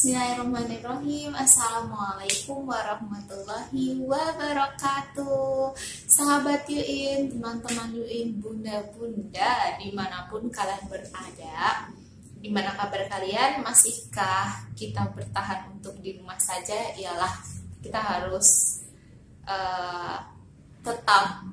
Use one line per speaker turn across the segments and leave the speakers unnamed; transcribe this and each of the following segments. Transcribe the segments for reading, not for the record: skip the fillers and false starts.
Bismillahirrahmanirrahim. Assalamualaikum warahmatullahi wabarakatuh. Sahabat Yuin, teman-teman Yuin, bunda-bunda dimanapun kalian berada, gimana kabar kalian? Masihkah kita bertahan untuk di rumah saja? Iyalah, kita harus tetap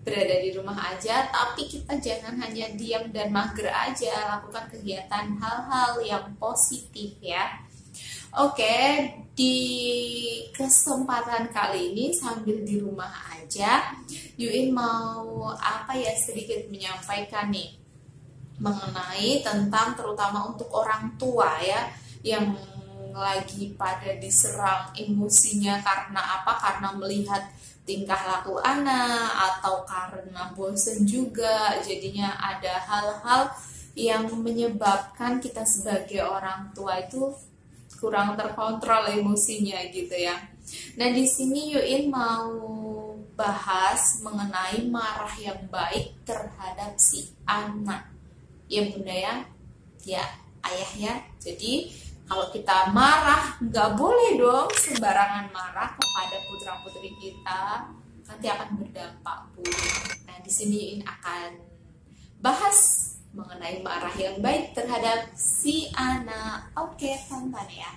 berada di rumah aja, tapi kita jangan hanya diam dan mager aja, lakukan kegiatan hal-hal yang positif ya. Oke, di kesempatan kali ini sambil di rumah aja, Yuin mau sedikit menyampaikan nih mengenai tentang terutama untuk orang tua ya yang lagi pada diserang emosinya karena melihat tingkah laku anak atau karena bosen juga, jadinya ada hal-hal yang menyebabkan kita sebagai orang tua itu kurang terkontrol emosinya gitu ya. Nah di sini Yuin mau bahas mengenai marah yang baik terhadap si anak ya bunda ya ayah ya. Jadi kalau kita marah, nggak boleh dong sembarangan marah kepada putra-putri kita, nanti akan berdampak buruk. Nah, di sini Yuin akan bahas mengenai marah yang baik terhadap si anak. Oke, tonton ya.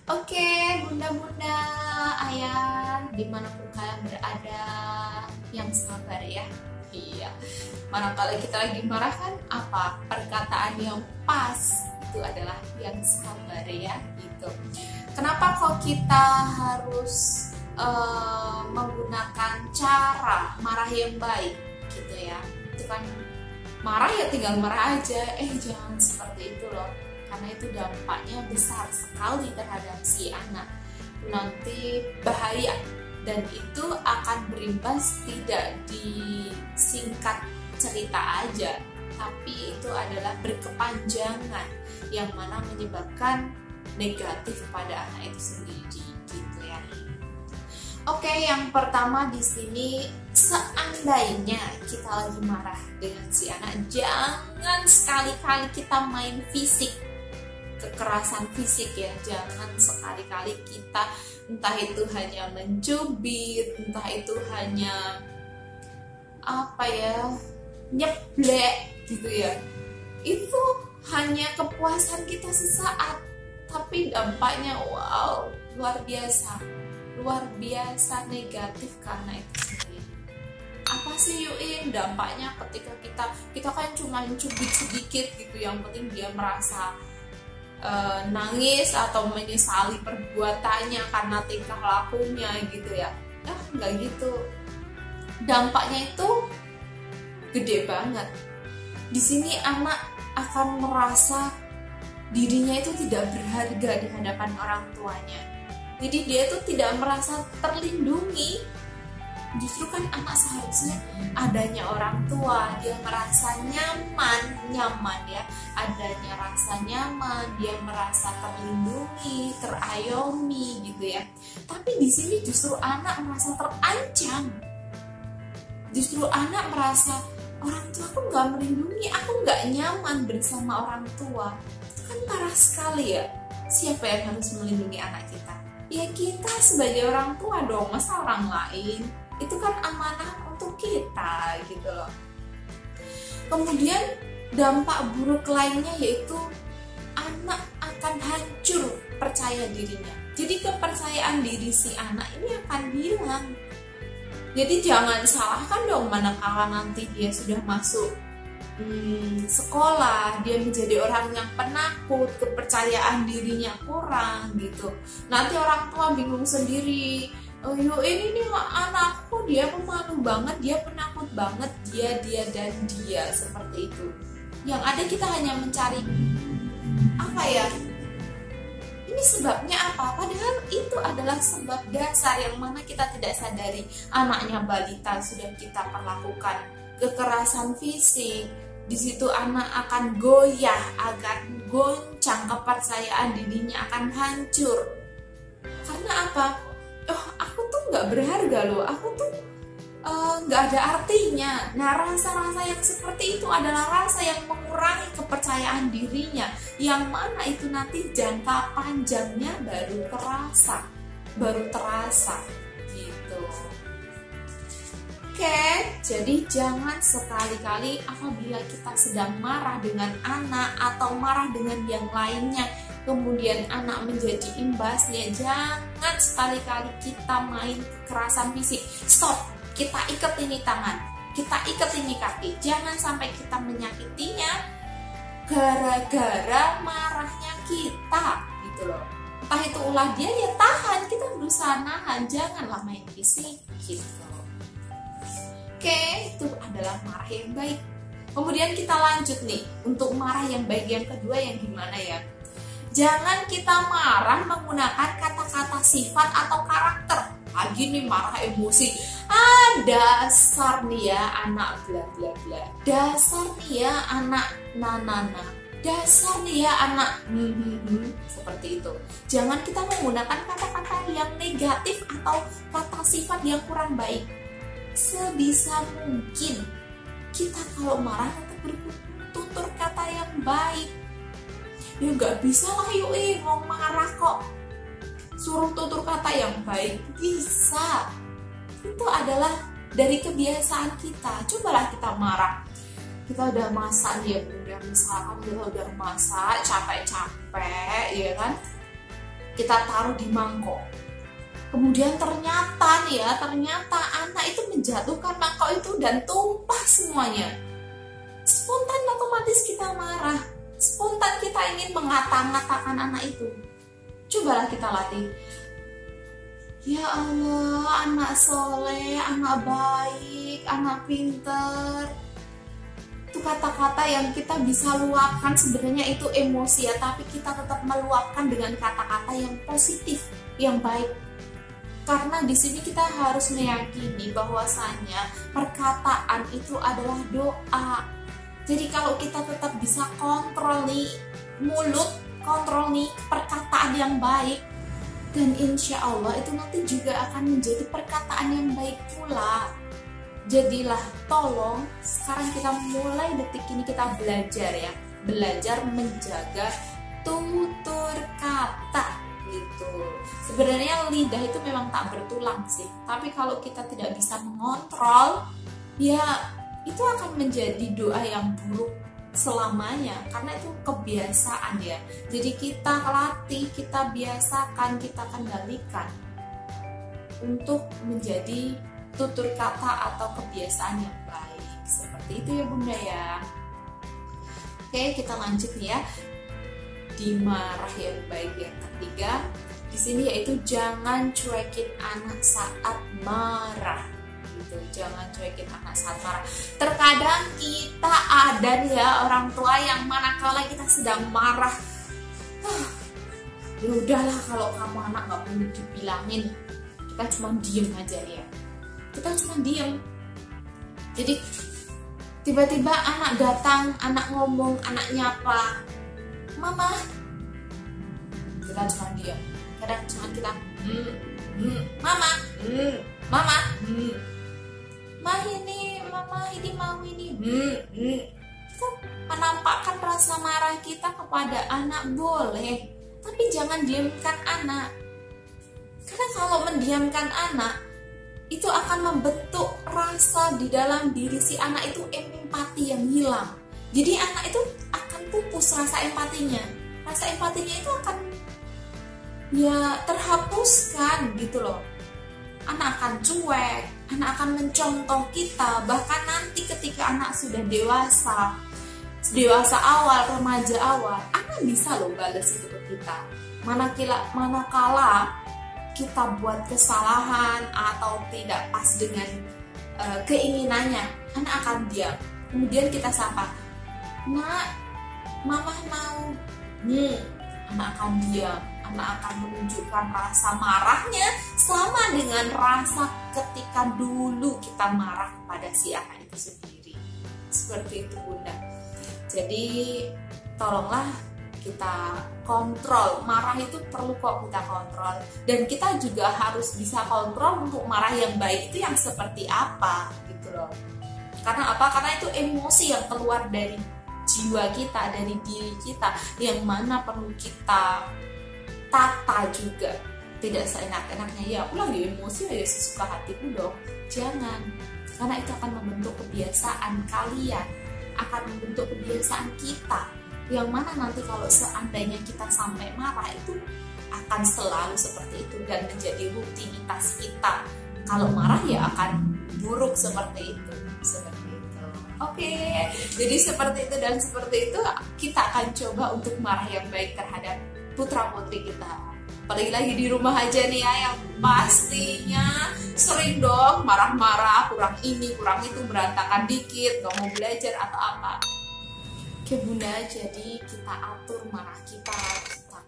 Oke, bunda-bunda, ayah, dimanapun kalian berada, yang sabar ya. Iya, manakala kita lagi marah kan apa perkataan yang pas itu adalah yang sabar ya gitu. Kenapa kok kita harus menggunakan cara marah yang baik gitu ya? Itu kan marah ya tinggal marah aja, jangan seperti itu loh. Karena itu dampaknya besar sekali terhadap si anak. Nanti bahaya dan itu akan berimbas tidak di singkat cerita aja, tapi itu adalah berkepanjangan yang mana menyebabkan negatif pada anak itu sendiri gitu ya. Oke, yang pertama di sini seandainya kita lagi marah dengan si anak, jangan sekali-kali kita main fisik. Kekerasan fisik ya, jangan sekali-kali kita entah itu hanya mencubit, entah itu hanya nyeblek gitu ya. Itu hanya kepuasan kita sesaat, tapi dampaknya wow, luar biasa negatif karena itu sendiri. Apa sih Yuin dampaknya ketika kita kan cuma cubit sedikit gitu, yang penting dia merasa nangis atau menyesali perbuatannya karena tingkah lakunya gitu ya. Nggak gitu, dampaknya itu gede banget. Di sini anak akan merasa dirinya itu tidak berharga di hadapan orang tuanya, jadi dia itu tidak merasa terlindungi. Justru kan anak seharusnya adanya orang tua, dia merasa nyaman ya, adanya rasa nyaman, dia merasa terlindungi, terayomi gitu ya. Tapi di sini justru anak merasa terancam. Justru anak merasa orang tua aku nggak melindungi, aku nggak nyaman bersama orang tua. Itu kan parah sekali ya. Siapa yang harus melindungi anak kita? Ya kita sebagai orang tua dong, masa orang lain? Itu kan amanah untuk kita gitu loh. Kemudian dampak buruk lainnya yaitu anak akan hancur percaya dirinya. Jadi kepercayaan diri si anak ini akan hilang. Jadi jangan salahkan dong manakala nanti dia sudah masuk sekolah, dia menjadi orang yang penakut, kepercayaan dirinya kurang gitu. Nanti orang tua bingung sendiri. Ini anakku dia pemalu banget, dia penakut banget, dia seperti itu. Yang ada kita hanya mencari ini sebabnya apa? Padahal itu adalah sebab dasar yang mana kita tidak sadari. Anaknya balita sudah kita perlakukan kekerasan fisik. Di situ anak akan goyah, akan goncang, kepercayaan dirinya akan hancur. Karena apa? Aku tuh nggak berharga loh, aku tuh nggak ada artinya. Nah, rasa-rasa yang seperti itu adalah rasa yang mengurangi kepercayaan dirinya, yang mana itu nanti jangka panjangnya baru terasa gitu. Oke, jadi jangan sekali-kali apabila kita sedang marah dengan anak atau marah dengan yang lainnya, kemudian anak menjadi imbasnya, jangan sekali-kali kita main kekerasan fisik. Stop, kita ikat ini tangan, kita ikat ini kaki, jangan sampai kita menyakitinya gara-gara marahnya kita gitu loh. Entah itu ulah dia, ya tahan, kita berusaha nahan, janganlah main fisik gitu. Oke, itu adalah marah yang baik. Kemudian kita lanjut nih, untuk marah yang baik yang kedua yang gimana ya? Jangan kita marah menggunakan kata-kata sifat atau karakter. Lagi nih marah emosi. Dasar nih ya anak bla bla bla. Dasar nih ya anak nanana. Dasar nih ya anak seperti itu. Jangan kita menggunakan kata-kata yang negatif atau kata sifat yang kurang baik. Sebisa mungkin kita kalau marah tetap bertutur kata yang baik. Ya nggak bisa lah yuk mau marah kok suruh tutur kata yang baik. Bisa, itu adalah dari kebiasaan kita. Cobalah kita marah, kita udah masak ya bunda, misalkan kita udah masak capek-capek ya kan, kita taruh di mangkok, kemudian ternyata anak itu menjatuhkan mangkok itu dan tumpah semuanya. Spontan otomatis kita marah, spontan kita ingin mengata-ngatakan anak itu. Cobalah kita latih. Ya Allah, anak soleh, anak baik, anak pinter. Itu kata-kata yang kita bisa luapkan, sebenarnya itu emosi ya, tapi kita tetap meluapkan dengan kata-kata yang positif, yang baik. Karena di sini kita harus meyakini bahwasanya perkataan itu adalah doa. Jadi kalau kita tetap bisa kontrol nih mulut, kontrol nih perkataan yang baik, dan insya Allah itu nanti juga akan menjadi perkataan yang baik pula. Jadilah, tolong sekarang kita mulai detik ini kita belajar ya, belajar menjaga tutur kata gitu. Sebenarnya lidah itu memang tak bertulang sih, tapi kalau kita tidak bisa mengontrol, ya itu akan menjadi doa yang buruk selamanya, karena itu kebiasaan ya. Jadi kita latih, kita biasakan, kita kendalikan untuk menjadi tutur kata atau kebiasaan yang baik. Seperti itu ya bunda ya. Oke, kita lanjut ya di marah yang baik yang ketiga. Di sini yaitu jangan cuekin anak saat marah. Jangan cuekin anak saat marah. Terkadang kita ada nih ya orang tua yang manakala kita sedang marah, ya udahlah kalau kamu anak nggak perlu dibilangin, kita cuma diem aja ya, kita cuma diem. Jadi tiba-tiba anak datang, anak ngomong, anak nyapa, mama, kita cuma diem. Kadang cuma kita mama, mama, mama ini mau ini. Kita menampakkan rasa marah kita kepada anak boleh, tapi jangan diamkan anak. Karena kalau mendiamkan anak, itu akan membentuk rasa di dalam diri si anak itu empati yang hilang. Jadi anak itu akan pupus rasa empatinya. Rasa empatinya itu akan ya terhapuskan gitu loh. Anak akan cuek, anak akan mencontoh kita. Bahkan nanti ketika anak sudah dewasa awal, remaja awal, anak bisa loh balas itu ke kita. Manakala kita buat kesalahan atau tidak pas dengan keinginannya, anak akan diam. Kemudian kita sapa, nak, mama mau. Anak akan diam. Anak akan menunjukkan rasa marahnya sama dengan rasa ketika dulu kita marah pada si anak itu sendiri. Seperti itu bunda. Jadi tolonglah kita kontrol. Marah itu perlu kok kita kontrol, dan kita juga harus bisa kontrol untuk marah yang baik itu yang seperti apa gitu loh. Karena apa? Karena itu emosi yang keluar dari jiwa kita, dari diri kita, yang mana perlu kita tata juga. Tidak seenak-enaknya, ya aku lagi emosi ya sesuka hatiku dong. Jangan, karena itu akan membentuk kebiasaan kalian, akan membentuk kebiasaan kita, yang mana nanti kalau seandainya kita sampai marah itu akan selalu seperti itu dan menjadi rutinitas kita. Kalau marah ya akan buruk seperti itu. Oke, jadi seperti itu dan seperti itu kita akan coba untuk marah yang baik terhadap putra putri kita. Apalagi lagi di rumah aja nih ya, yang pastinya sering dong marah-marah, kurang ini kurang itu, berantakan dikit, gak mau belajar atau apa. Oke bunda, jadi kita atur marah kita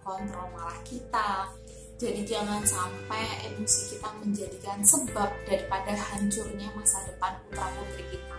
kontrol marah kita. Jadi jangan sampai emosi kita menjadikan sebab daripada hancurnya masa depan putra putri kita.